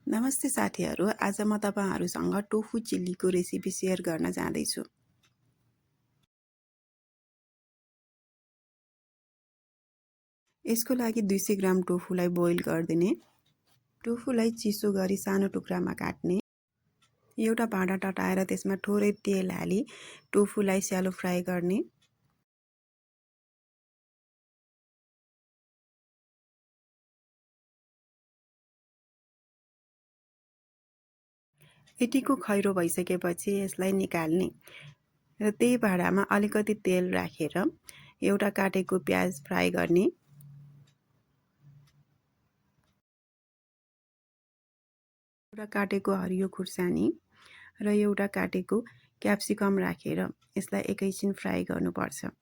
नमस्ते साथीहरू, आज म तपाईहरुसँग टोफु चिल्लीको रेसिपी शेयर गर्न जाँदैछु। यसको लागि 200 ग्राम टोफुलाई बोइल गर्दिने, टोफुलाई चिसो गरी सानो टुक्रामा काट्ने, एउटा भाँडा तताएर त्यसमा थोरै तेल हाली टोफुलाई स्यालो फ्राई गर्ने, यतिको खैरो भइसकेपछि यसलाई निकाल्ने र त्यही भाँडामा अलिकति तेल राखेर एउटा काटेको प्याज फ्राई गर्ने, एउटा काटेको हरियो खुर्सानी र एउटा काटेको क्याप्सिकम राखेर यसलाई एकैछिन फ्राई गर्नुपर्छ।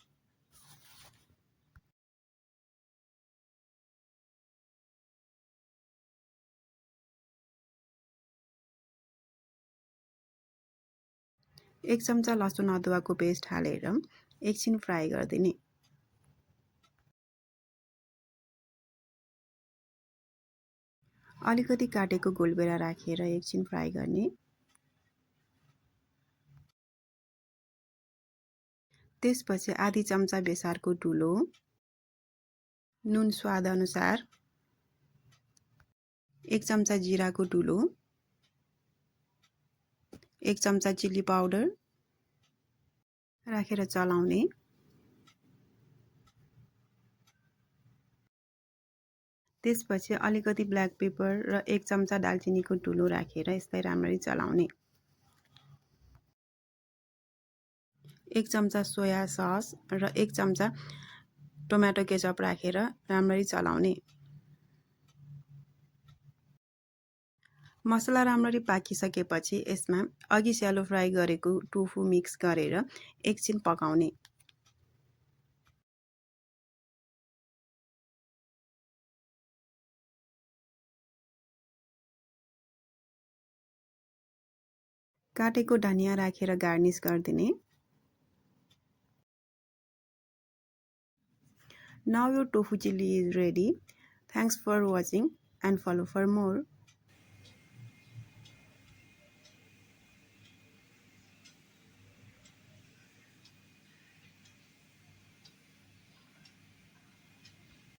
एक चम्चा लसुन अदुवाको पेस्ट हालेर एकछिन फ्राई गर्दिने। अलिकति काटेको गोलबेरा राखेर एकछिन फ्राई गर्ने। त्यसपछि आधी चम्चा बेसारको धुलो, नुन स्वाद अनुसार, 1 चम्चा जिराको धुलो, 1 चम्चा चिल्ली पाउडर राखेर चलाउने। त्यसपछि अलिकति ब्ल्याक पेपर र 1 चम्चा दालचिनीको धुलो राखेर यसलाई राम्ररी चलाउने। 1 चम्चा सोया सस र 1 चम्चा टोमेटो केचप राखेर राम्ररी चलाउने। मसला राम्ररी पाकिसकेपछि यसमा अघि स्यालो फ्राई गरेको टोफु मिक्स गरेर एकछिन पकाउने। काटेको धनिया राखेर garnish गर्दिने। Now your tofu chilli is ready. Thanks for watching and follow for more.